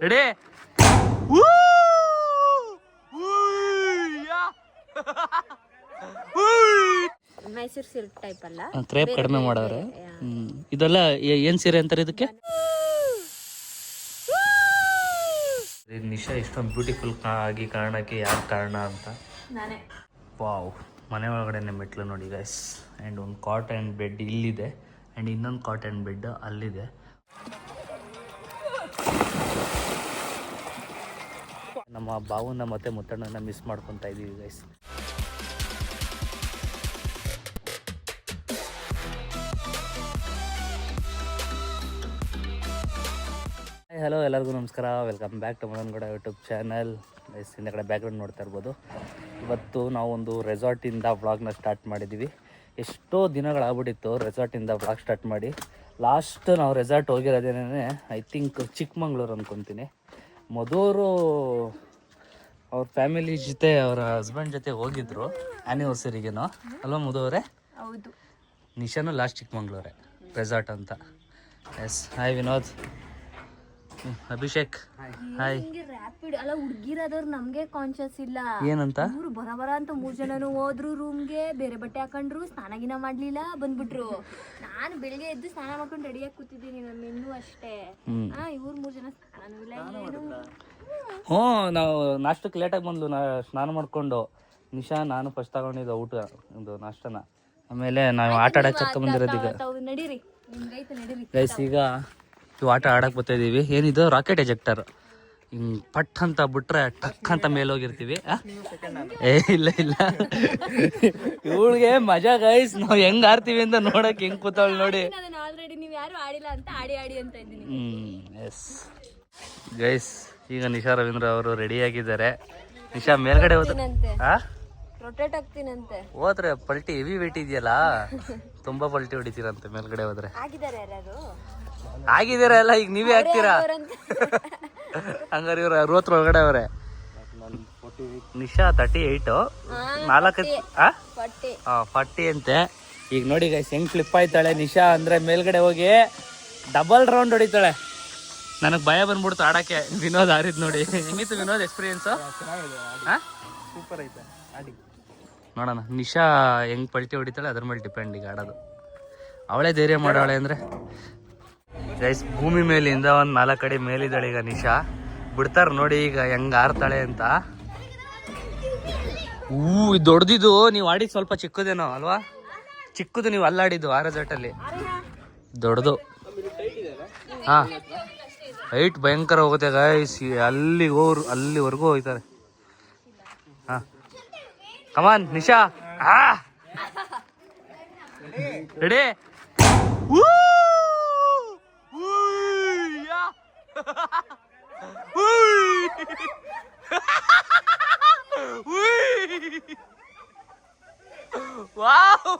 Ready. Mysuru silk type ಅಲ್ಲ, crepe ಕಡಿಮೆ ಮಾಡವ್ರೆ. ಇದೆಲ್ಲ ಏನ್ ಸೀರೆ ಅಂತಾರೆ ಇದಕ್ಕೆ? ನಿಶಾ ಇಷ್ಟೊಂದು ಬ್ಯೂಟಿಫುಲ್ ಆಗಿ ಕಾರಣಕ್ಕೆ ಯಾರು ಕಾರಣ ಅಂತ ನಾನೇ. ವಾವ್, ಮನೆ ಒಳಗಡೆನೆ ಮೆಟ್ಲು ನೋಡಿ ಗೈಸ್. ಆ್ಯಂಡ್ ಒಂದು ಕಾಟ್ ಆ್ಯಂಡ್ ಬೆಡ್ ಇಲ್ಲಿದೆ, ಆ್ಯಂಡ್ ಇನ್ನೊಂದು ಕಾಟ್ ಆ್ಯಂಡ್ ಬೆಡ್ ಅಲ್ಲಿದೆ. ನಮ್ಮ ಬಾವನ್ನ ಮತ್ತೆ ಮುತ್ತಣ್ಣನ ಮಿಸ್ ಮಾಡ್ಕೊತಾ ಇದ್ದೀವಿ ಗೈಸ್. ಹಲೋ, ಎಲ್ಲರಿಗೂ ನಮಸ್ಕಾರ. Welcome back to Madanagowda YouTube channel. ಹಿಂದೆ ಕಡೆ ಬ್ಯಾಕ್ಗ್ರೌಂಡ್ ನೋಡ್ತಾ ಇರ್ಬೋದು. ಇವತ್ತು ನಾವು ಒಂದು ರೆಸಾರ್ಟಿಂದ ವ್ಲಾಗ್ನ ಸ್ಟಾರ್ಟ್ ಮಾಡಿದ್ದೀವಿ. ಎಷ್ಟೋ ದಿನಗಳಾಗ್ಬಿಟ್ಟಿತ್ತು ರೆಸಾರ್ಟಿಂದ ವ್ಲಾಗ್ ಸ್ಟಾರ್ಟ್ ಮಾಡಿ. ಲಾಸ್ಟ್ ನಾವು ರೆಸಾರ್ಟ್ ಹೋಗಿರೋದೇನೇ ಐ ಥಿಂಕ್ ಚಿಕ್ಕಮಂಗ್ಳೂರು ಅಂದ್ಕೊತೀನಿ. ಮಧುವರು ಅವ್ರ ಫ್ಯಾಮಿಲಿ ಜೊತೆ, ಅವರ ಹಸ್ಬೆಂಡ್ ಜೊತೆ ಹೋಗಿದ್ರು ಆ್ಯನಿವರ್ಸರಿಗೇನೋ ಅಲ್ವಾ ಮಧುವರೇ? ಹೌದು. ನಿಶಾನು ಲಾಸ್ಟ್ ಚಿಕ್ಕಮಂಗ್ಳೂರೇ ರೆಸಾರ್ಟ್ ಅಂತ. Yes. Hi Vinod. Abhishek. Hi. Rapid ಅಲ್ಲ, ಹುಡುಗಿರಾದವ್ರು ನಮ್ಗೆ ಕಾನ್ಶಿಯಸ್ ಇಲ್ಲ ಏನಂತ. ಇವ್ರು ಬರ ಅಂತ 3 ಜನನು ಹೋದ್ರು ರೂಮ್ಗೆ, ಬೇರೆ ಬಟ್ಟೆ ಹಾಕೊಂಡ್ರು, ಸ್ನಾನ ಗಿನ ಮಾಡ್ಲಿಲ್ಲ, ಬಂದ್ಬಿಟ್ರು. ನಾನು ಬೆಳಿಗ್ಗೆ ಎದ್ದು ಸ್ನಾನ ಮಾಡ್ಕೊಂಡು ರೆಡಿಯಾಗಿ ಕೂತಿದ್ದೀನಿ, ನಮ್ಮ ಇನ್ನೂ ಅಷ್ಟೇ. ಇವ್ರು 3 ಜನ ಸ್ನಾನನೂ ಇಲ್ಲ, ಏನು. ನಾವು ನಾಷ್ಟಕ್ಕೆ ಲೇಟಾಗಿ ಬಂದ್ಲು. ಸ್ನಾನ ಮಾಡ್ಕೊಂಡು ನಿಶಾ ನಾನು ಫಸ್ಟ್ ತಗೊಂಡಿದ್ದು ಊಟ ಒಂದು ನಾಷ್ಟನ. ಆಮೇಲೆ ನಾವು ಆಟ ಆಡಕ್ಕೆ ಕರ್ಕೊಂಡ್ಬಂದಿರೋದು ಈಗ. ನಡೀರಿ, ನಿಮ್ಗೈತೆ ನಡೀರಿ ಗೈಸ್. ಈಗ ಆಟ ಆಡಕ್ಕೆ ಬರ್ತಾ ಇದೀವಿ. ಏನಿದು ರಾಕೆಟ್ ಎಜೆಕ್ಟರ್. ಹಿಂಗ್ ಪಟ್ ಅಂತ ಬಿಟ್ರೆ ಟಕ್ ಅಂತ ಮೇಲೆ ಹೋಗಿರ್ತೀವಿ. ಇಲ್ಲ ಇವಳಿಗೆ ಮಜಾ ಗೈಸ್. ನಾವು ಹೆಂಗ್ ಆಡ್ತೀವಿ ಅಂತ ನೋಡಕ್ ಹೆಂಗ್ ಕೂತಾವಳು ನೋಡಿ. ಆಲ್ರೆಡಿ ನೀವು ಯಾರು ಆಡಿಲ್ಲ ಅಂತ ಆಡಿ ಅಂತ ಇದ್ದೀನಿ. ಎಸ್ ಗೈಸ್, ಈಗ ನಿಶಾ ರವೀಂದ್ರ ಅವರು ರೆಡಿ ಆಗಿದ್ದಾರೆ. ನಿಶಾ ಮೇಲ್ಗಡೆ ರೊಟೇಟ್ ಆಗ್ತೀನಂತೆ. ಹೋದ್ರೆ ಪಲ್ಟಿ ಹೆವಿ ವೇಟ್ ಇದೆಯಲ್ಲ, ತುಂಬಾ ಪಲ್ಟಿ ಹೊಡಿತೀರಂತೆ ಮೇಲ್ಗಡೆ ಹೋದ್ರೆ. ಆಗಿದ್ದಾರೆ ಯಾರು? ಆಗಿದ್ದೀರಾ ಎಲ್ಲ, ಈಗ ನೀವೇ ಆಗ್ತೀರಾ. ಹಂಗಾರೆ ಇವ್ರ 60 ಒಳಗಡೆ ಅವ್ರೆ. ನಿಶಾ 38, 40 ಅಂತೆ. ಈಗ ನೋಡಿ ಗೈಸ್ ಹೆಂಗ್ ಫ್ಲಿಪ್ ಆಯ್ತಾಳೆ ನಿಶಾ ಅಂದ್ರೆ. ಮೇಲ್ಗಡೆ ಹೋಗಿ ಡಬಲ್ ರೌಂಡ್ ಹೊಡಿತಾಳೆ. ನನಗೆ ಭಯ ಬಂದ್ಬಿಡ್ತು ಆಡಕ್ಕೆ. ವಿನೋದ್ ಆಡಿದ್ ನೋಡಿ. ಹೆಂಗಿತ್ತು ವಿನೋದ್ ಎಕ್ಸ್ಪೀರಿಯನ್ಸ್? ಸೂಪರ್ ಐತೆ. ಆಡಿ ನೋಡೋಣ ನಿಶಾ ಹೆಂಗ್ ಪಲ್ಟಿ ಹೊಡಿತಾಳೆ, ಅದ್ರ ಮೇಲೆ ಡಿಪೆಂಡ್ ಈಗ ಆಡೋದು. ಅವಳೇ ಧೈರ್ಯ ಮಾಡೋಳೆ ಅಂದ್ರೆ. ಗೈಸ್, ಭೂಮಿ ಮೇಲಿಂದ ಒಂದು 4 ಅಡಿ ಮೇಲಿದ್ದಾಳೆ ಈಗ ನಿಶಾ. ಬಿಡ್ತಾರ ನೋಡಿ ಈಗ ಹೆಂಗ್ ಆರ್ತಾಳೆ ಅಂತ. ಇದು ದೊಡ್ಡದಿದ್ದು. ನೀವು ಆಡಿದ್ ಸ್ವಲ್ಪ ಚಿಕ್ಕದೇನೋ ಅಲ್ವಾ? ಚಿಕ್ಕದು ನೀವು ಅಲ್ಲಾಡಿದ್ದು ಆ ರೆಸಾರ್ಟಲ್ಲಿ. ದೊಡ್ಡದು. ಹಾ, ಹೈಟ್ ಭಯಂಕರ ಹೋಗುತ್ತೆ ಗೈಸ್. ಅಲ್ಲಿವರೆಗೂ ಹೋಗ್ತಾರೆ. ಹಾ, ಕಮಾನ್ ನಿಶಾ. ರೆಡಿ. ವಾವ್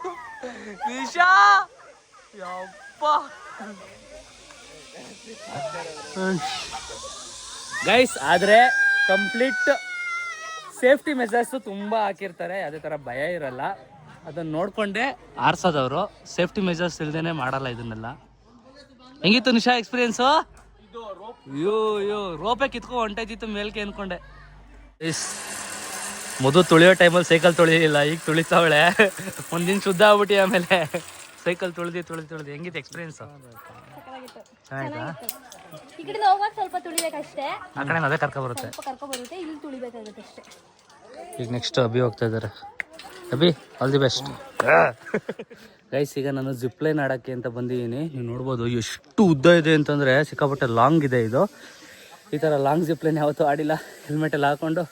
ನಿಶಾ, ಯಪ್ಪ. ಗೈಸ್, ಆದ್ರೆ ಕಂಪ್ಲೀಟ್ ಸೇಫ್ಟಿ ಮೆಜರ್ಸ್ ತುಂಬಾ ಹಾಕಿರ್ತಾರೆ. ಅದೇ ತರ ಭಯ ಇರಲ್ಲ. ಅದನ್ನ ನೋಡ್ಕೊಂಡೆ ಆರ್ಸೋದವ್ರು. ಸೇಫ್ಟಿ ಮೆಜರ್ಸ್ ಇಲ್ದೇನೆ ಮಾಡಲ್ಲ ಇದನ್ನೆಲ್ಲ. ಹೆಂಗಿತ್ತು ನಿಶಾ ಎಕ್ಸ್ಪೀರಿಯನ್ಸು? ರೋಪೆ ಕಿತ್ಕೊ ಹೊಂಟೈತಿತ್ತು ಮೇಲ್ಕೆ ಅನ್ಕೊಂಡೆ. ಮೊದಲು ತುಳಿಯೋ ಟೈಮಲ್ಲಿ ಸೈಕಲ್ ತುಳಿಲಿಲ್ಲ, ಈಗ ತುಳಿತಾವಳೆ. ಒಂದಿನ ಶುದ್ಧ ಆಗ್ಬಿಟ್ಟು ಆಮೇಲೆ ಸೈಕಲ್ ತುಳಿದು ಹೆಂಗಿತ್ತು ಎಕ್ಸ್ಪೀರಿಯನ್ಸ್? ಚೆನ್ನಾಯ್ತಾ? ಈ ಕಡೆ ಹೋಗುವಾಗ ಸ್ವಲ್ಪ ತುಳಿಬೇಕಷ್ಟೇ, ಆ ಕಡೆ ಅದೇ ಕರ್ಕೊಬರುತ್ತೆ. ಇಲ್ಲಿ ತುಳಿಬೇಕಾಗುತ್ತೆ ಅಷ್ಟೇ. ಈಗ ನೆಕ್ಸ್ಟ್ ಅಭಿ ಹೋಗ್ತಾ ಇದ್ದಾರೆ. Abhi, all the best. Guys, ಈಗ ನಾನು ಜಿಪ್ ಲೈನ್ ಆಡೋಕ್ಕೆ ಅಂತ ಬಂದಿದ್ದೀನಿ. ನೀವು ನೋಡ್ಬೋದು ಎಷ್ಟು ಉದ್ದ ಇದೆ ಅಂತಂದರೆ, ಸಿಕ್ಕಾಪಟ್ಟೆ ಲಾಂಗ್ ಇದೆ ಇದು. ಈ ಥರ ಲಾಂಗ್ ಜಿಪ್ ಲೈನ್ ಯಾವತ್ತೂ ಆಡಿಲ್ಲ. ಹೆಲ್ಮೆಟೆಲ್ಲ ಹಾಕ್ಕೊಂಡು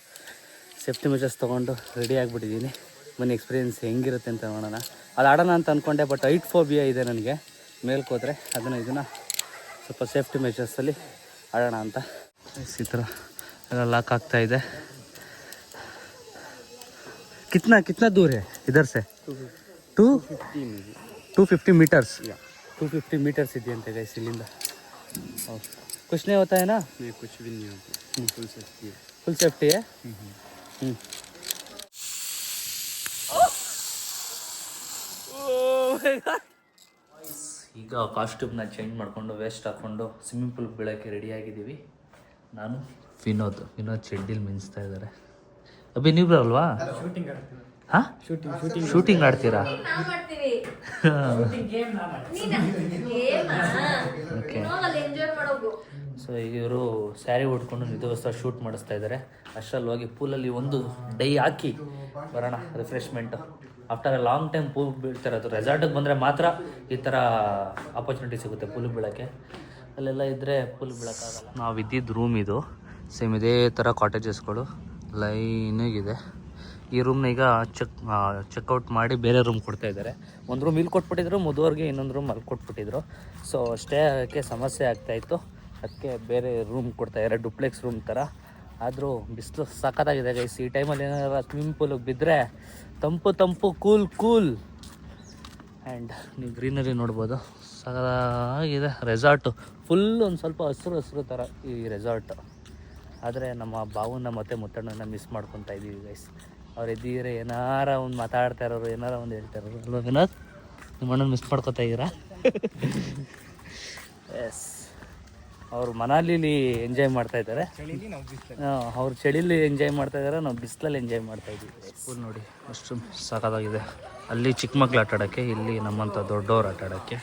ಸೇಫ್ಟಿ ಮೆಜರ್ಸ್ ತೊಗೊಂಡು ರೆಡಿ ಆಗಿಬಿಟ್ಟಿದ್ದೀನಿ. ಬನ್ನಿ ಎಕ್ಸ್ಪೀರಿಯೆನ್ಸ್ ಹೆಂಗಿರುತ್ತೆ ಅಂತ ನೋಡೋಣ. ಅದು ಆಡೋಣ ಅಂತ ಅಂದ್ಕೊಂಡೆ, ಬಟ್ ಹೈಟ್ ಫೋಬಿಯಾ ಇದೆ ನನಗೆ. ಮೇಲ್ಕ್ಕೆ ಹೋದರೆ ಇದನ್ನು ಸ್ವಲ್ಪ ಸೇಫ್ಟಿ ಮೆಜರ್ಸಲ್ಲಿ ಆಡೋಣ ಅಂತ. ಈ ಥರ ಎಲ್ಲ ಲಾಕ್ ಆಗ್ತಾ ಇದೆ. कितना दूर है इधर से? 250 मीटर्स. 250 मीटर्स ಇದೆಯಂತೆ ಗೈಸ್ ಇಲ್ಲಿಂದ. कुछ नहीं होता है ना? नहीं, कुछ भी नहीं होता. फुल सेफ्टी है. फुल सेफ्टी है. ಈಗ ಕಾಸ್ಟ್ಯೂಮ್ನ ಚೇಂಜ್ ಮಾಡಿಕೊಂಡು ವೇಸ್ಟ್ ಹಾಕ್ಕೊಂಡು ಸ್ವಿಮ್ಮಿಂಗ್ ಪೂಲ್ ಬೀಳೋಕ್ಕೆ ರೆಡಿ ಆಗಿದ್ದೀವಿ. ನಾನು ವಿನೋದ್ ಚೆಡ್ಡಿಲ್ ಮಿಂಚ್ತಾ ಇದ್ದಾರೆ. ಅಭಿ ನೀವು ಬರಲ್ವಾ? ಹಾಂ ಶೂಟಿಂಗ್ ಆಡ್ತೀರಾ? ಓಕೆ. ಸೊ ಈಗ ಇವರು ಸ್ಯಾರಿ ಉಟ್ಕೊಂಡು ನಿಧೋತ್ಸವ ಶೂಟ್ ಮಾಡಿಸ್ತಾ ಇದ್ದಾರೆ. ಅಷ್ಟರಲ್ಲಿ ಹೋಗಿ ಪೂಲಲ್ಲಿ ಒಂದು ಡೈ ಹಾಕಿ ಬರೋಣ, refreshment. After a long time pool ಬೀಳ್ತಾರೆ. ಅದು ರೆಸಾರ್ಟಿಗೆ ಬಂದರೆ ಮಾತ್ರ ಈ ಥರ ಆಪರ್ಚುನಿಟಿ ಸಿಗುತ್ತೆ ಪೂಲ್ ಬೀಳೋಕ್ಕೆ. ಅಲ್ಲೆಲ್ಲ ಇದ್ದರೆ ಪೂಲ್ ಬೀಳೋಕ್ಕಾಗಲ್ಲ. ನಾವು ಇದ್ದಿದ್ದು ರೂಮ್ ಇದು, ಸೇಮ್ ಇದೇ ಥರ ಕಾಟೇಜಸ್ಗಳು ಲೈನಾಗಿದೆ. ಈ ರೂಮ್ನ ಈಗ ಚೆಕ್ಔಟ್ ಮಾಡಿ ಬೇರೆ ರೂಮ್ ಕೊಡ್ತಾಯಿದ್ದಾರೆ. ಒಂದು ರೂಮ್ ಇಲ್ಲಿ ಕೊಟ್ಬಿಟ್ಟಿದ್ರು, ಮುದುವರ್ಗೆ ಇನ್ನೊಂದು ರೂಮ್ ಅಲ್ಲಿ ಕೊಟ್ಬಿಟ್ಟಿದ್ರು. ಸೊ ಸ್ಟೇ ಆಗೋಕ್ಕೆ ಸಮಸ್ಯೆ ಆಗ್ತಾಯಿತ್ತು, ಅದಕ್ಕೆ ಬೇರೆ ರೂಮ್ ಕೊಡ್ತಾಯಿದ್ದಾರೆ, ಡುಪ್ಲೆಕ್ಸ್ ರೂಮ್ ಥರ. ಆದರೂ ಬಿಸಿಲು ಸಖತ್ತಾಗಿದೆ ಗೈಸ್. ಈ ಟೈಮಲ್ಲಿ ಏನಾದ್ರು ಸ್ವಿಮ್ಮಿಂಗ್ ಪೂಲಿಗೆ ಬಿದ್ದರೆ ತಂಪು ಕೂಲ್ ಆ್ಯಂಡ್ ನೀವು ಗ್ರೀನರಿ ನೋಡ್ಬೋದು. ಸಖತ್ತಾಗಿದೆ ರೆಸಾರ್ಟು. ಫುಲ್ ಒಂದು ಸ್ವಲ್ಪ ಹಸಿರು ಥರ ಈ ರೆಸಾರ್ಟು. ಆದರೆ ನಮ್ಮ ಬಾವನ್ನ ಮತ್ತು ಮುತ್ತಣ್ಣನ ಮಿಸ್ ಮಾಡ್ಕೊತಾ ಇದ್ದೀವಿ ಗೈಸ್. ಅವ್ರು ಇದ್ದೀರ ಏನಾರ ಒಂದು ಮಾತಾಡ್ತಾ ಇರೋರು, ಏನಾರ ಒಂದು ಹೇಳ್ತಾ ಇರೋರು ಅಲ್ವಾ ವಿನೋದ್? ನಿಮ್ಮ ಅಣ್ಣನ ಮಿಸ್ ಮಾಡ್ಕೊತಾ ಇದ್ದೀರಾ? ಎಸ್, ಅವರು ಮನಾಲಿಲಿ ಎಂಜಾಯ್ ಮಾಡ್ತಾಯಿದ್ದಾರೆ, ಅವ್ರು ಚಳಿಲಿ ಎಂಜಾಯ್ ಮಾಡ್ತಾಯಿದ್ದಾರೆ, ನಾವು ಬಿಸಿಲಲ್ಲಿ ಎಂಜಾಯ್ ಮಾಡ್ತಾಯಿದ್ದೀವಿ. ಫುಲ್ ನೋಡಿ ಅಷ್ಟು ಸಾಕಾಗಿದೆ. ಅಲ್ಲಿ ಚಿಕ್ಕ ಮಕ್ಳು ಆಟ ಆಡೋಕ್ಕೆ, ಇಲ್ಲಿ ನಮ್ಮಂಥ ದೊಡ್ಡವ್ರು ಆಟ ಆಡೋಕ್ಕೆ.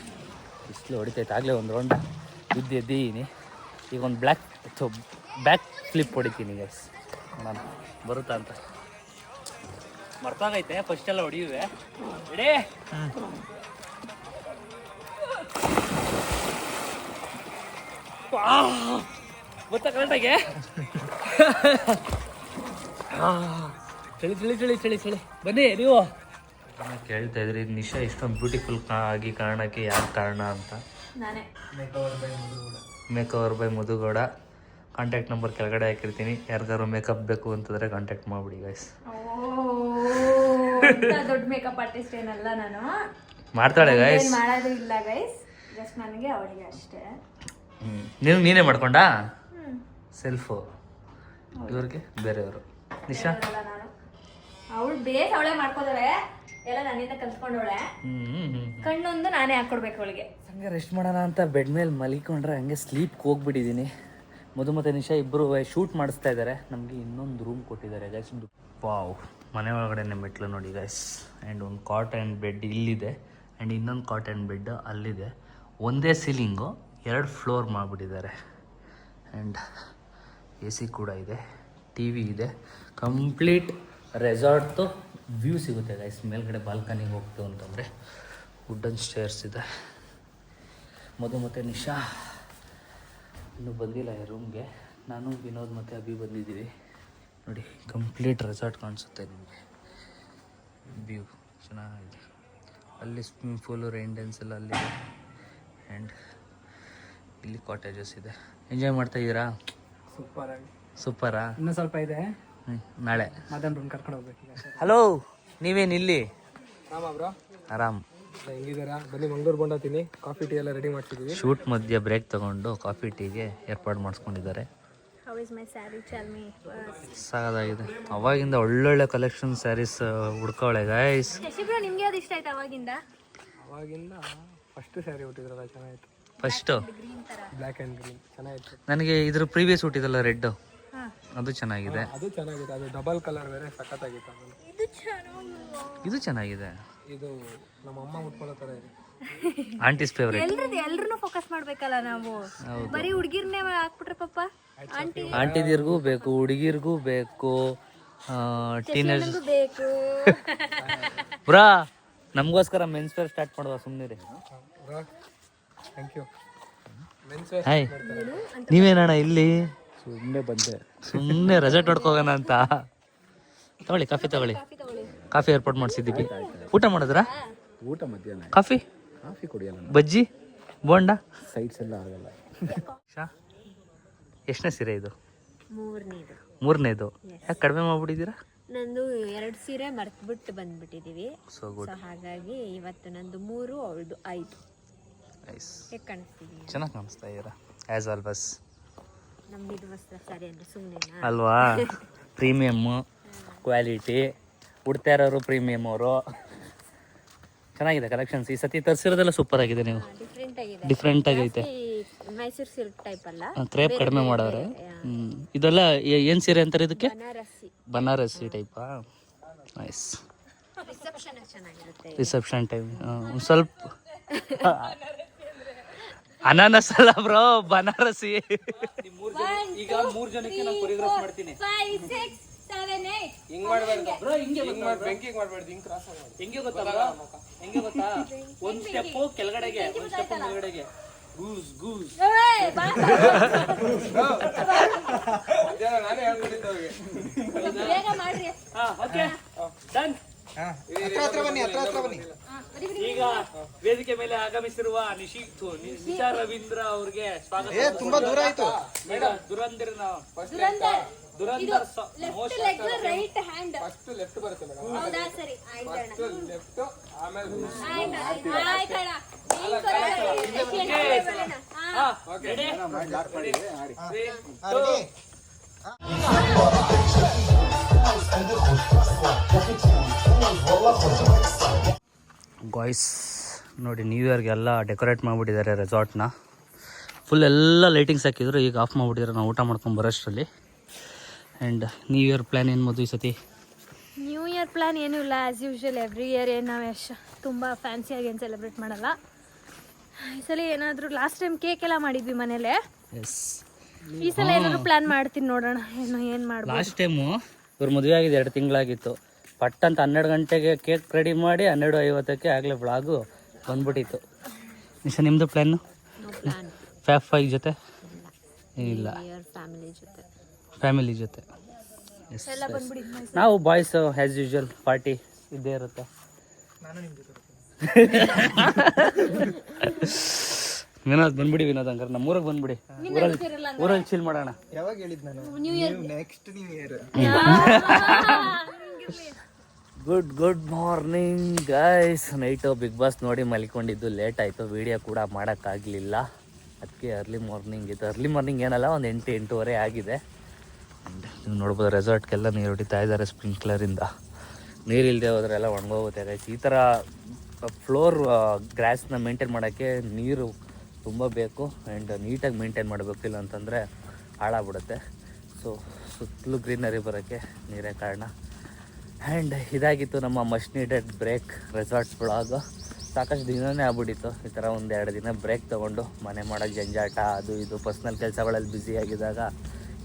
ಬಿಸಿಲು ಹೊಡಿತೈತೆ. ಆಗಲೇ ಒಂದು ರೌಂಡ ಎದ್ದೀನಿ. ಈಗ ಒಂದು ಬ್ಯಾಕ್ ಫ್ಲಿಪ್ ಹೊಡಿತೀನಿ ಗೈಸ್, ನಾನು ಬರುತ್ತಾ ಅಂತ. ಮರ್ತಾಗೈತೆ ಫಸ್ಟೆಲ್ಲ ಹೊಡಿಯುವೆ ಇಡೇ. ಗೊತ್ತಾ ಕರೆಕ್ಟಾಗೆ? ಚಳಿ ಬನ್ನಿ ನೀವು. ಕೇಳ್ತಾ ಇದ್ರಿ ನಿಶಾ ಇಷ್ಟೊಂದು ಬ್ಯೂಟಿಫುಲ್ ಆಗಿ ಕಾರಣಕ್ಕೆ ಯಾರು ಕಾರಣ ಅಂತ. Makeover by Madhugowda. Contact number ಕೆಳಗಡೆ ಹಾಕಿರ್ತೀನಿ. ಯಾರಿಗಾರು ಮೇಕಪ್ ಬೇಕು ಅಂತಂದರೆ ಕಾಂಟ್ಯಾಕ್ಟ್ ಮಾಡಿಬಿಡಿ ಗೈಸ್. ದೊಡ್ಡ ಮೇಕಪ್ ಆರ್ಟಿಸ್ಟ್ ಏನಲ್ಲ ನಾನು. ಮಾಡ್ತಾಳೆ ಗೈಸ್. ಮಾಡೋದು ಇಲ್ಲ ಗೈಸ್, ಜಸ್ಟ್ ನನಗೆ ಅವಳಿಗೆ ಅಷ್ಟೇ. ನೀನೇ ಮಾಡ್ಕೊಂಡಾ ಸೆಲ್ಫು? ಇವ್ರಿಗೆ ಬೇರೆಯವರು. ನಿಶಾ ಅವಳು ಬೇಸ್ ಅವಳೇ ಮಾಡ್ಕೋದಾಳೆ, ಎಲ್ಲ ನನ್ನಿಂದ ಕಲ್ತ್ಕೊಂಡವಳೆ. ಕಣ್ಣೊಂದು ನಾನೇ ಹಾಕೊಡ್ಬೇಕು ಅವಳಿಗೆ. ಹಂಗೆ ರೆಸ್ಟ್ ಮಾಡೋಣ ಅಂತ ಬೆಡ್ ಮೇಲೆ ಮಲಿಕೊಂಡ್ರೆ ಹಂಗೆ ಸ್ಲೀಪ್ಗೆ ಹೋಗ್ಬಿಟ್ಟಿದ್ದೀನಿ. ಮಧು ಮತ್ತು ನಿಶಾ ಇಬ್ಬರು ಶೂಟ್ ಮಾಡಿಸ್ತಾ ಇದ್ದಾರೆ. ನಮಗೆ ಇನ್ನೊಂದು ರೂಮ್ ಕೊಟ್ಟಿದ್ದಾರೆ ಗೈಸ್. ವಾವ್, ಮನೆ ಒಳಗಡೆ ಮೆಟ್ಲು ನೋಡಿ ಗೈಸ್. ಆ್ಯಂಡ್ ಒಂದು ಕಾಟ್ ಆ್ಯಂಡ್ ಬೆಡ್ ಇಲ್ಲಿದೆ, ಆ್ಯಂಡ್ ಇನ್ನೊಂದು ಕಾಟ್ ಆ್ಯಂಡ್ ಬೆಡ್ ಅಲ್ಲಿದೆ. ಒಂದೇ ಸೀಲಿಂಗು 2 ಫ್ಲೋರ್ ಮಾಡಿಬಿಟ್ಟಿದ್ದಾರೆ. ಆ್ಯಂಡ್ ಎ ಸಿ ಕೂಡ ಇದೆ, ಟಿ ವಿ ಇದೆ. ಕಂಪ್ಲೀಟ್ ರೆಸಾರ್ಟ್ದು ವ್ಯೂ ಸಿಗುತ್ತೆ ಗೈಸ್. ಮೇಲ್ಗಡೆ ಬಾಲ್ಕನಿಗೆ ಹೋಗ್ತು ಅಂತಂದರೆ ವುಡನ್ ಸ್ಟೇರ್ಸ್ ಇದೆ. ಮಧು ಮತ್ತು ನಿಶಾ ಇನ್ನೂ ಬಂದಿಲ್ಲ ಈ ರೂಮ್ಗೆ. ನಾನು ವಿನೋದ್ ಮತ್ತು ಅಭಿ ಬಂದಿದ್ದೀವಿ. ನೋಡಿ ಕಂಪ್ಲೀಟ್ ರೆಸಾರ್ಟ್ ಕಾಣಿಸುತ್ತೆ ನಿಮಗೆ. ವ್ಯೂ ಚೆನ್ನಾಗಿದೆ. ಅಲ್ಲಿ ಸ್ವಿಮ್ಮಿಂಗ್ ಪೂಲು, ರೈನ್ ಡ್ಯಾನ್ಸ್ ಎಲ್ಲ ಅಲ್ಲಿದೆ. ಆ್ಯಂಡ್ ಇಲ್ಲಿ ಕಾಟೇಜಸ್ ಇದೆ. ಎಂಜಾಯ್ ಮಾಡ್ತಾ ಇದ್ದೀರಾ? ಸೂಪರಾ? ಇನ್ನೂ ಸ್ವಲ್ಪ ಇದೆ, ನಾಳೆ ಮದನ್ ರೂಮ್ ಕರ್ಕೊಂಡು ಹೋಗ್ಬೇಕು. ಹಲೋ, ನೀವೇನು ಇಲ್ಲಿ? ಬ್ರೋ ಆರಾಮ್ ಹೆಂಗಿದ್ದೀರಾ? ಬನ್ನಿ, ಮಂಗ್ಳೂರು ಬಂದತೀನಿ. ಕಾಫಿ ಟೀ ಎಲ್ಲ ರೆಡಿ ಮಾಡ್ತಿದ್ದೀವಿ. ಶೂಟ್ ಮಧ್ಯೆ ಬ್ರೇಕ್ ತಗೊಂಡು ಕಾಫಿ ಟೀಗೆ ಏರ್ಪಾಡು ಮಾಡಿಸ್ಕೊಂಡಿದ್ದಾರೆ. ಸಾಕಾಗಿದೆ. ಅವಾಗಿಂದ ಒಳ್ಳೊಳ್ಳೆ ಕಲೆಕ್ಷನ್ ಸ್ಯಾರೀಸ್ ಹುಡ್ಕೊಳ್ಳೆ ಗೈಸ್. ನಿಮ್ಗೆ ಯಾವ್ದು ಇಷ್ಟ ಆಯ್ತು ಅವಾಗಿಂದ? ಫಸ್ಟ್ ಸ್ಯಾರಿ ಹುಟ್ಟಿದ್ರಲ್ಲ, ಚೆನ್ನಾಗಿತ್ತು. ಫಸ್ಟು ಬ್ಲ್ಯಾಕ್ ಆ್ಯಂಡ್ ಗ್ರೀನ್ ಚೆನ್ನಾಗಿತ್ತು. ನನಗೆ ಇದ್ರ ಪ್ರೀವಿಯಸ್ ಹುಟ್ಟಿದಲ್ಲ ರೆಡ್, ಅದು ಚೆನ್ನಾಗಿದೆ. ಅದು ಚೆನ್ನಾಗಿದೆ, ಅದು ಡಬಲ್ ಕಲರ್ ಬೇರೆ ಸಖತ್ತಾಗಿತ್ತು. ಇದು ಚೆನ್ನಾಗಿದೆ. ಇದು ನಮ್ಮ ಅಮ್ಮ ಉಟ್ಕೊಳ್ಳೋ ಥರ ಇದೆ. Aunties favourite. ಎಲ್ರೂ ಫೋಕಸ್ ಮಾಡ್ಬೇಕಲ್ಲ ನಾವು, ಬರೀ ಹುಡುಗಿರ್ನೇ ಹಾಕ್ಬಿಟ್ರೆ ಪಾಪ. ಆಂಟಿದಿರ್ಗೂ ಬೇಕು, ಹುಡುಗಿರ್ಗೂ ಬೇಕು, ಟೀನೇಜ್ ಬೇಕು. ಬ್ರಾ ನಮಗೋಸ್ಕರ ಮೆನ್ಸ್ ವೇರ್ ಸ್ಟಾರ್ಟ್ ಮಾಡುವ, ಸುಮ್ಮನೆ ರೀ. Thank you. ಹಾಯ್, ನೀವೇನಣ್ಣ ಇಲ್ಲಿ? ಸುಮ್ಮನೆ ಬಂದೆ, ಸುಮ್ಮನೆ ರೆಸಾರ್ಟ್ ಹೊಡ್ಕೋಗೋಣ ಅಂತ. ತಗೊಳ್ಳಿ ಕಾಫಿ, ತಗೊಳ್ಳಿ. ಕಾಫಿ ಏರ್ಪಾಟ್ ಮಾಡಿಸಿದ್ದೀವಿ. ಊಟ ಮಾಡಿದ್ರಾ? ಊಟ ಮಧ್ಯಾಹ್ನ. ಕಾಫಿ ಕುಡಿಯಲ್ಲ, ಬಜ್ಜಿ ಬೋಂಡ ಸೈಡ್ಸ್ ಎಲ್ಲ ಆಗಲ್ಲ. ಎಷ್ಟನೇ ಸೀರೆ ಇದು? ಮೂರನೇದು. ಯಾಕೆ ಕಡಿಮೆ ಮಾಡ್ಬಿಟ್ಟಿದ್ದೀರಾ? ನಂದು 2 ಸೀರೆ ಮರ್ತ್ಬಿಟ್ಟು ಬಂದ್ಬಿಟ್ಟಿದೀವಿ. So good. ಹಾಗಾಗಿ ಇವತ್ತು ನಂದು 3, ಅವಳದು 5. ನೈಸ್. ಹೇಗೆ ಕಾಣಿಸ್ತಿದೀವಿ? ಚೆನ್ನಾಗಿ ಕಾಣಿಸ್ತಾ ಇದ್ದೀರಾ ಆ್ಯಸ್ ಆಲ್ವೇಸ್. ನಮ್ದು ಇದು ವಸ್ತ್ರ ಸರಿ ಅಂದ್ರೆ ಸುಮ್ಮನೆ ಅಲ್ವಾ? ಪ್ರೀಮಿಯಮ್ಮು ಕ್ವಾಲಿಟಿ, ಉಡ್ತಾ ಇರೋರು ಪ್ರೀಮಿಯಮ್ ಅವರು. ಚೆನ್ನಾಗಿದೆ ಕಲೆಕ್ಷನ್ಸ್. ಈ ಸತಿ ತರಿಸಿರೋದೆಲ್ಲ ಸೂಪರ್ ಆಗಿದೆ. ನೀವು ಡಿಫ್ರೆಂಟ್ ಆಗಿದೆ, ಡಿಫ್ರೆಂಟ್ ಆಗೈತೆ. ಮೈಸೂರು ಸಿಲ್ಕ್ ಟೈಪ್ ಅಲ್ಲ, ಕ್ರೇಪ್ ಕಡಿಮೆ ಮಾಡವ್ರೆ. ಇದೆಲ್ಲ ಏನು ಸೀರೆ ಅಂತಾರೆ ಇದಕ್ಕೆ? ಬನಾರಸಿ ಬನಾರಸಿ ಟೈಪಾ? ನೈಸ್. ರಿಸೆಪ್ಷನ್ ಚೆನ್ನಾಗಿರುತ್ತೆ. ರಿಸೆಪ್ಷನ್ ಟೈಮ್ ಒಂದು ಸ್ವಲ್ಪ ಅನಾನಸ್ ಅಲ್ಲ ಬ್ರೋ, ಬನಾರಸಿ. ಈಗ 3 ಜನಕ್ಕೆ ನಾನು ಕೊರಿಯೋಗ್ರಾಫ್ ಮಾಡ್ತೀನಿ. 5 6 7 8 ಹಿಂಗ್ ಮಾಡ್ಬಾರ್ದು ಬ್ರೋ ಹಿಂಗೆ ಬೆಂಕಿಗೆ ಮಾಡ್ಬಾರ್ದು, ಹಿಂಗ್ ಕ್ರಾಸ್ ಮಾಡಿ. ಹೆಂಗೆ ಗೊತ್ತಾ ಬ್ರೋ? ಹೆಂಗೆ ಗೊತ್ತಾ? ಒಂದು ಸ್ಟೆಪ್ಪು ಕೆಳಗಡೆಗೆ, ಒಂದು ಸ್ಟೆಪ್ ಮೇಲ್ಗಡೆಗೆ. Goose goose. ಅದೇನೋ ನಾನೇ ಹೇಳ್ಬಿಟ್ಟಿದ್ದೆ ಅವ್ರಿಗೆ. ಬೇಗ ಮಾಡ್ರಿ. Okay done. ಹತ್ರ ಬನ್ನಿ. ಈಗ ವೇದಿಕೆ ಮೇಲೆ ಆಗಮಿಸಿರುವ ನಿಶಾ ರವೀಂದ್ರ ಅವ್ರಿಗೆ ಸ್ವಾಗತ. ತುಂಬಾ ದೂರ ಆಯ್ತು. Durandhar left leg right hand. First left ಬರುತ್ತೆ ಮೇಡಮ್. ಹೌದಾ? ಸರಿ ಆಯ್ತು ಅಣ್ಣ. ಲೆಫ್ಟ್ ಆಮೇಲೆ ಆಯ್ತು ಅಣ್ಣ. ಗಾಯ್ಸ್ ನೋಡಿ, ನ್ಯೂ ಇಯರ್ಗೆಲ್ಲ ಡೆಕೋರೇಟ್ ಮಾಡಿಬಿಟ್ಟಿದ್ದಾರೆ ರೆಸಾರ್ಟ್ನ. ಫುಲ್ ಎಲ್ಲ ಲೈಟಿಂಗ್ಸ್ ಹಾಕಿದ್ರು, ಈಗ ಆಫ್ ಮಾಡಿಬಿಟ್ಟಿದ್ದಾರೆ ನಾವು ಊಟ ಮಾಡ್ಕೊಂಡು ಬರೋಷ್ಟರಲ್ಲಿ. ಆ್ಯಂಡ್ ನ್ಯೂ ಇಯರ್ ಪ್ಲ್ಯಾನ್ ಏನು ಮೊದಲು ಈ ಸತಿ? ನ್ಯೂ ಇಯರ್ ಪ್ಲಾನ್ ಏನೂ ಇಲ್ಲ, ಆ್ಯಸ್ ಯೂಶ್ವಲ್ ಎವ್ರಿ ಇಯರ್. ಏನು ನಾವು ತುಂಬ ಫ್ಯಾನ್ಸಿಯಾಗಿ ಏನು ಸೆಲೆಬ್ರೇಟ್ ಮಾಡಲ್ಲ. ಈ ಸಲ ಏನಾದರೂ ಲಾಸ್ಟ್ ಟೈಮ್ ಕೇಕ್ ಎಲ್ಲ ಮಾಡಿದ್ವಿ ಮನೇಲೆ. ಎಸ್, ಈ ಸಲ ಏನಾದರೂ ಪ್ಲಾನ್ ಮಾಡ್ತೀನಿ, ನೋಡೋಣ ಏನು ಮಾಡ್ಬೋದು. ಲಾಸ್ಟ್ ಟೈಮು ಇವ್ರ ಮದುವೆ ಆಗಿದೆ 2 ತಿಂಗಳಾಗಿತ್ತು. ಪಟ್ ಅಂತ 12 ಗಂಟೆಗೆ ಕೇಕ್ ರೆಡಿ ಮಾಡಿ 12:50ಕ್ಕೆ ಆಗಲೇ ವ್ಲಾಗು ಬಂದ್ಬಿಟ್ಟಿತ್ತು. ನಿಶಾ ನಿಮ್ಮದು ಪ್ಲ್ಯಾನು? ಫ್ಯಾಫ್ 5 ಜೊತೆ ಇಲ್ಲ, ಫ್ಯಾಮಿಲಿ ಜೊತೆ. ಎಸ್, ನಾವು ಬಾಯ್ಸ್ ಆ್ಯಸ್ ಯೂಶ್ವಲ್ ಪಾರ್ಟಿ ಇದ್ದೇ ಇರುತ್ತೆ. ವಿನೋದ್ ಬಂದ್ಬಿಡಿ, ವಿನೋದ್ ಹಂಗಾರೆ ನಮ್ಮೂರಿಗೆ ಬಂದ್ಬಿಡಿ, ಊರಲ್ಲಿ ಚಿಲ್ ಮಾಡೋಣ. ಯಾವಾಗ ಹೇಳಿದ್ ನಾನು? Next new year. Good morning guys. Night Bigg Boss ನೋಡಿ ಮಲ್ಕೊಂಡಿದ್ದು ಲೇಟ್ ಆಯಿತು, ವೀಡಿಯೋ ಕೂಡ ಮಾಡೋಕ್ಕಾಗಲಿಲ್ಲ. ಅದಕ್ಕೆ ಅರ್ಲಿ ಮಾರ್ನಿಂಗ್ ಇತ್ತು. ಅರ್ಲಿ ಮಾರ್ನಿಂಗ್ ಏನಲ್ಲ, ಒಂದು 8-8:30 ಆಗಿದೆ. ನೀವು ನೋಡ್ಬೋದು ರೆಸಾರ್ಟ್ಗೆಲ್ಲ ನೀರು ಹೊಡಿತಾ ಇದ್ದಾರೆ ಸ್ಪ್ರಿಂಕ್ಲರಿಂದ. ನೀರಿಲ್ಲದೆ ಹೋದ್ರೆ ಎಲ್ಲ ಒಣಗೋಗುತ್ತೆ ಗೈಸ್. ಈ ಥರ ಫ್ಲೋರ್ ಗ್ರಾಸ್ನ ಮೇಂಟೈನ್ ಮಾಡೋಕ್ಕೆ ನೀರು ತುಂಬ ಬೇಕು. ಆ್ಯಂಡ್ ನೀಟಾಗಿ ಮೇಂಟೈನ್ ಮಾಡಬೇಕು, ಇಲ್ಲ ಅಂತಂದರೆ ಹಾಳಾಗ್ಬಿಡುತ್ತೆ. ಸೊ ಸುತ್ತಲೂ ಗ್ರೀನರಿ ಬರೋಕ್ಕೆ ನೀರೇ ಕಾರಣ. ಆ್ಯಂಡ್ ಇದಾಗಿತ್ತು ನಮ್ಮ must needed break resort vlog. ಸಾಕಷ್ಟು ದಿನವೇ ಆಗ್ಬಿಟ್ಟಿತ್ತು. ಈ ಥರ 1-2 ದಿನ ಬ್ರೇಕ್ ತೊಗೊಂಡು ಮನೆ ಮಾಡೋಕ್ಕೆ ಜಂಜಾಟ ಅದು ಇದು ಪರ್ಸ್ನಲ್ ಕೆಲಸಗಳಲ್ಲಿ ಬ್ಯುಸಿಯಾಗಿದ್ದಾಗ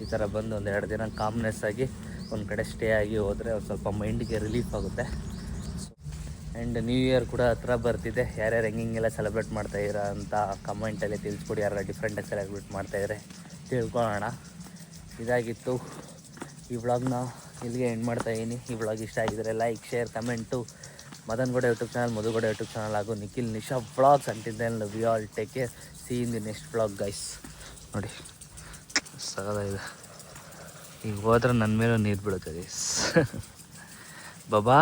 ಈ ಥರ ಬಂದು 1-2 ದಿನ ಕಾಮ್ನೆಸ್ ಆಗಿ ಒಂದು ಕಡೆ ಸ್ಟೇ ಆಗಿ ಹೋದರೆ ಒಂದು ಸ್ವಲ್ಪ ಮೈಂಡಿಗೆ ರಿಲೀಫ್ ಆಗುತ್ತೆ. ಆ್ಯಂಡ್ ನ್ಯೂ ಇಯರ್ ಕೂಡ ಹತ್ರ ಬರ್ತಿದೆ. ಯಾರ್ಯಾರು ಹೆಂಗೆಲ್ಲ ಸೆಲೆಬ್ರೇಟ್ ಮಾಡ್ತಾಯಿದ್ದೀರಾ ಅಂತ ಕಮೆಂಟಲ್ಲಿ ತಿಳಿಸ್ಕೊಡಿ. ಯಾರು ಡಿಫ್ರೆಂಟಾಗಿ ಸೆಲೆಬ್ರೇಟ್ ಮಾಡ್ತಾಯಿದ್ರೆ ತಿಳ್ಕೊಳ್ಳೋಣ. ಇದಾಗಿತ್ತು ಈ ವ್ಲಾಗ್ನ. ಇಲ್ಲಿಗೆ ಎಂಡ್ ಮಾಡ್ತಾಯಿದ್ದೀನಿ. ಈ ವ್ಲಾಗ್ ಇಷ್ಟ ಆಗಿದರೆ like, share, comment. Madan Gowda YouTube channel, Madhu Gowda YouTube channel ಹಾಗೂ Nikhil Nisha vlogs. Until then love you all, take care, see in the next vlog guys. ನೋಡಿ ಸಗದಾಗಿದೆ. ಈಗ ಹೋದ್ರೆ ನನ್ನ ಮೇಲೂ ನೀರು ಬೀಳುತ್ತೆ ಗೈಸ್. ಬಾಯ್.